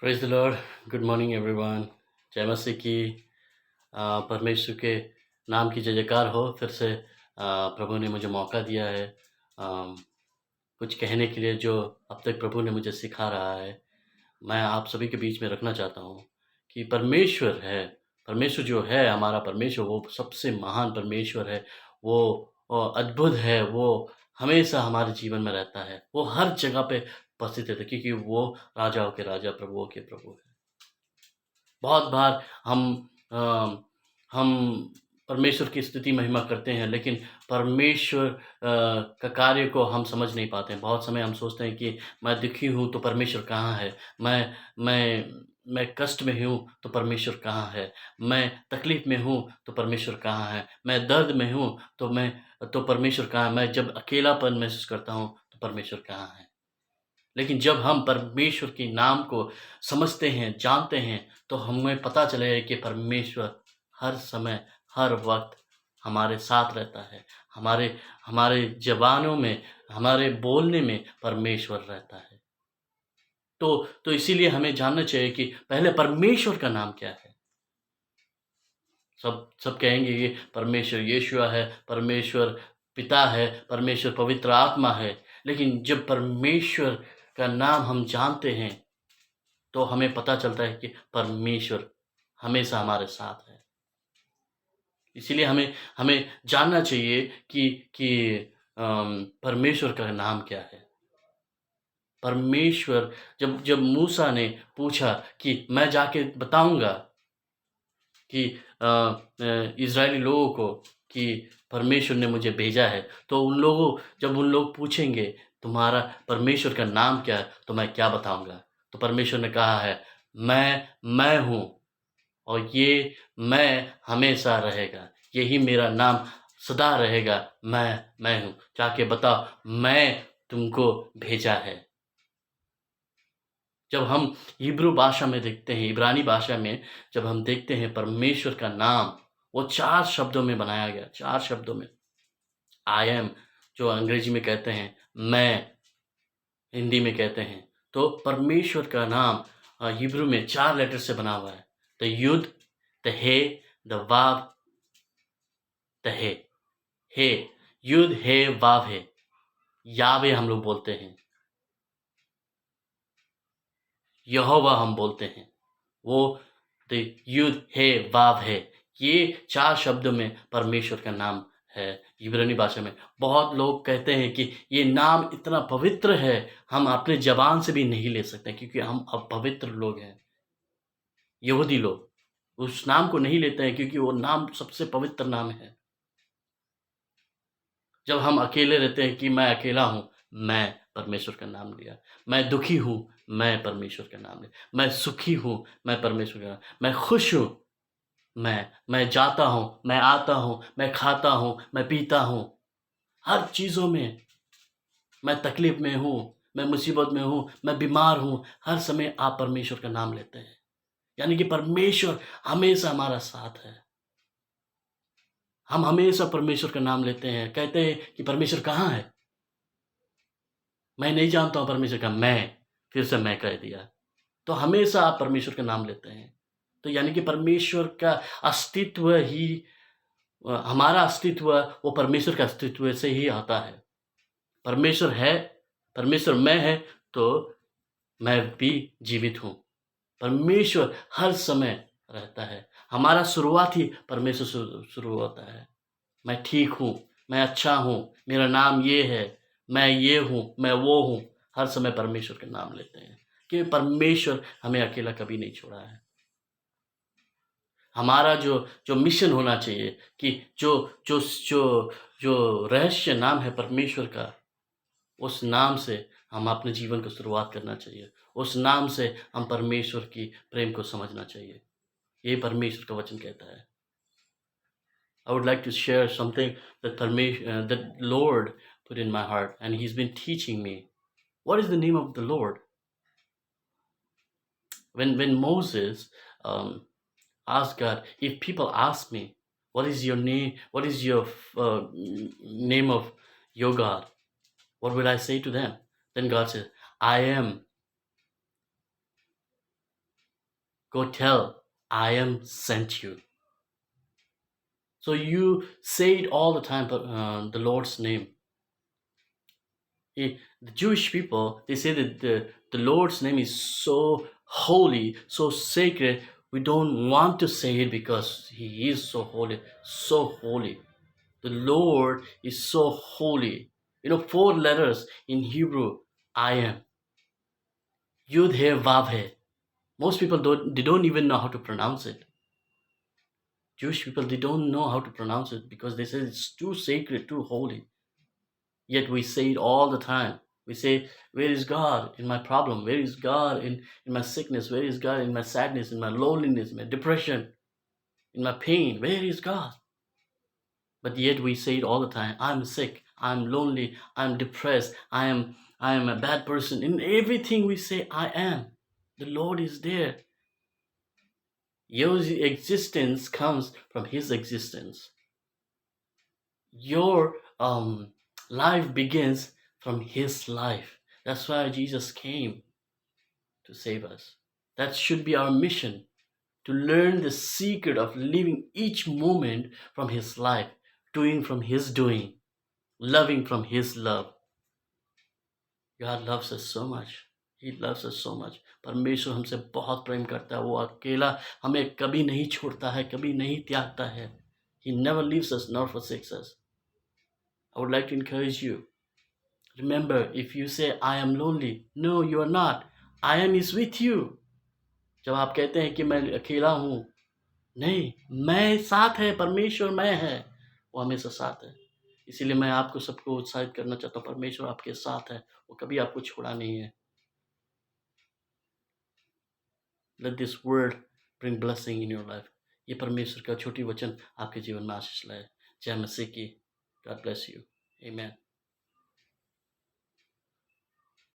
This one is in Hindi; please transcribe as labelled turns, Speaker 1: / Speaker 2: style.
Speaker 1: Praise the Lord. Good morning everyone. जय मसीह की। परमेश्वर के नाम की जय जयकार हो। फिर से प्रभु ने मुझे मौका दिया है कुछ कहने के लिए, जो अब तक प्रभु ने मुझे सिखा रहा है, मैं आप सभी के बीच में रखना चाहता हूँ कि परमेश्वर है। परमेश्वर जो है, हमारा परमेश्वर, वो सबसे महान परमेश्वर है। वो अद्भुत है। वो हमेशा हमारे जीवन में रहता है। वो हर जगह पे उपस्थित रहता है, क्योंकि वो राजाओं के राजा, प्रभुओं के प्रभु है। बहुत बार हम परमेश्वर की स्तुति महिमा करते हैं, लेकिन परमेश्वर का कार्य को हम समझ नहीं पाते हैं। बहुत समय हम सोचते हैं कि मैं दुखी हूँ तो परमेश्वर कहाँ है? मैं कष्ट में हूँ तो परमेश्वर कहाँ है? मैं तकलीफ में हूँ तो परमेश्वर कहाँ है? मैं दर्द में हूँ तो परमेश्वर कहाँ है? मैं जब अकेलापन महसूस करता हूँ तो परमेश्वर कहाँ है? लेकिन जब हम परमेश्वर के नाम को समझते हैं, जानते हैं, तो हमें पता चलेगा कि परमेश्वर हर समय, हर वक़्त हमारे साथ रहता है। हमारे हमारे ज़बानों में, हमारे बोलने में परमेश्वर रहता है। तो इसीलिए हमें जानना चाहिए कि पहले परमेश्वर का नाम क्या है? सब सब कहेंगे ये परमेश्वर यीशुआ है, परमेश्वर पिता है, परमेश्वर पवित्र आत्मा है। लेकिन जब परमेश्वर का नाम हम जानते हैं, तो हमें पता चलता है कि परमेश्वर हमेशा हमारे साथ है। इसीलिए हमें हमें जानना चाहिए कि परमेश्वर का नाम क्या है। परमेश्वर, जब जब मूसा ने पूछा कि मैं जाके बताऊँगा कि इज़राइली लोगों को कि परमेश्वर ने मुझे भेजा है, तो जब उन लोग पूछेंगे तुम्हारा परमेश्वर का नाम क्या है, तो मैं क्या बताऊँगा? तो परमेश्वर ने कहा है, मैं हूँ, और ये मैं हमेशा रहेगा। यही मेरा नाम सदा रहेगा। मैं हूँ। जाके बताओ, मैं तुमको भेजा है। जब हम हिब्रू भाषा में देखते हैं, इब्रानी भाषा में जब हम देखते हैं परमेश्वर का नाम, वो 4 शब्दों में बनाया गया, 4 शब्दों में। आई एम, जो अंग्रेजी में कहते हैं, मैं हिंदी में कहते हैं। तो परमेश्वर का नाम हिब्रू में 4 लेटर से बना हुआ है। The yod, the he, the vav, the he. He, yod he vav he, Yahweh हम लोग बोलते हैं, यहोवा हम बोलते हैं। वो द युद हे वाव है। ये 4 शब्दों में परमेश्वर का नाम है इब्रानी भाषा में। बहुत लोग कहते हैं कि ये नाम इतना पवित्र है, हम अपने ज़बान से भी नहीं ले सकते, क्योंकि हम अपवित्र लोग हैं। यहूदी लोग उस नाम को नहीं लेते हैं, क्योंकि वो नाम सबसे पवित्र नाम है। जब हम अकेले रहते हैं कि मैं अकेला हूँ, मैं परमेश्वर का नाम लिया। मैं दुखी हूँ, मैं परमेश्वर का नाम लिया। मैं सुखी हूँ, मैं परमेश्वर का नाम। मैं खुश हूँ, मैं जाता हूँ, मैं आता हूँ, मैं खाता हूँ, मैं पीता हूँ। हर चीज़ों में मैं तकलीफ़ में हूँ, मैं मुसीबत में हूँ, मैं बीमार हूँ, हर समय आप परमेश्वर का नाम लेते हैं। यानी कि परमेश्वर हमेशा हमारा साथ है। हम हमेशा परमेश्वर का नाम लेते हैं। कहते हैं कि परमेश्वर कहाँ है? मैं नहीं जानता हूँ परमेश्वर का मैं, फिर से मैं कह दिया। तो हमेशा आप परमेश्वर का नाम लेते हैं। तो यानी कि परमेश्वर का अस्तित्व ही हमारा अस्तित्व वो परमेश्वर के अस्तित्व से ही आता है। परमेश्वर है, परमेश्वर मैं है, तो मैं भी जीवित हूँ। परमेश्वर हर समय रहता है। हमारा शुरुआत ही परमेश्वर से शुरू होता है। मैं ठीक हूँ, मैं अच्छा हूँ, मेरा नाम ये है, मैं ये हूँ, मैं वो हूँ। हर समय परमेश्वर का नाम लेते हैं, क्योंकि परमेश्वर हमें अकेला कभी नहीं छोड़ा है। हमारा जो जो मिशन होना चाहिए कि जो जो जो जो रहस्य नाम है परमेश्वर का, उस नाम से हम अपने जीवन को शुरुआत करना चाहिए। उस नाम से हम परमेश्वर की प्रेम को समझना चाहिए। ये परमेश्वर का वचन कहता है। I would like to share something that Lord put in my heart, and He's been teaching me. What is the name of the Lord? When Moses asked God, if people ask me, what is your name? What is your name of your God? What will I say to them? Then God said, I am. Go tell, I am sent you. So you say it all the time, but the Lord's name. The Jewish people, they say that the Lord's name is so holy, so sacred. We don't want to say it because he is so holy, so holy. The Lord is so holy. 4 letters in Hebrew, I am. Yud He Vav He. Most people don't even know how to pronounce it. Jewish people, they don't know how to pronounce it because they say it's too sacred, too holy. Yet we say it all the time. We say, where is God in my problem? Where is God in my sickness? Where is God in my sadness, in my loneliness, in my depression, in my pain? Where is God? But yet we say it all the time. I'm sick, I'm lonely, I'm depressed, I am a bad person. In everything we say, I am. The Lord is there. Your existence comes from his existence. Your life begins from his life. That's why Jesus came to save us. That should be our mission, to learn the secret of living each moment from his life, doing from his doing, loving from his love. God loves us so much. He loves us so much. परमेश्वर हमसे बहुत प्रेम करता है. वो अकेला हमें कभी नहीं छोड़ता है, कभी नहीं त्यागता है. He never leaves us nor forsakes us. I would like to encourage you. Remember, if you say, I am lonely, no, you are not. I am is with you. जब आप कहते हैं कि मैं अकेला हूँ, नहीं, मैं साथ है, परमेश्वर मैं है, वो हमेशा साथ है. इसीलिए मैं आपको सबको उत्साहित करना चाहता हूँ, परमेश्वर आपके साथ है, वो कभी आपको छोड़ा नहीं है. Let this word bring blessing in your life. ये परमेश्वर का छोटी वचन आपके जीवन में आशीष लाए. जय मसीह की. God bless you. Amen.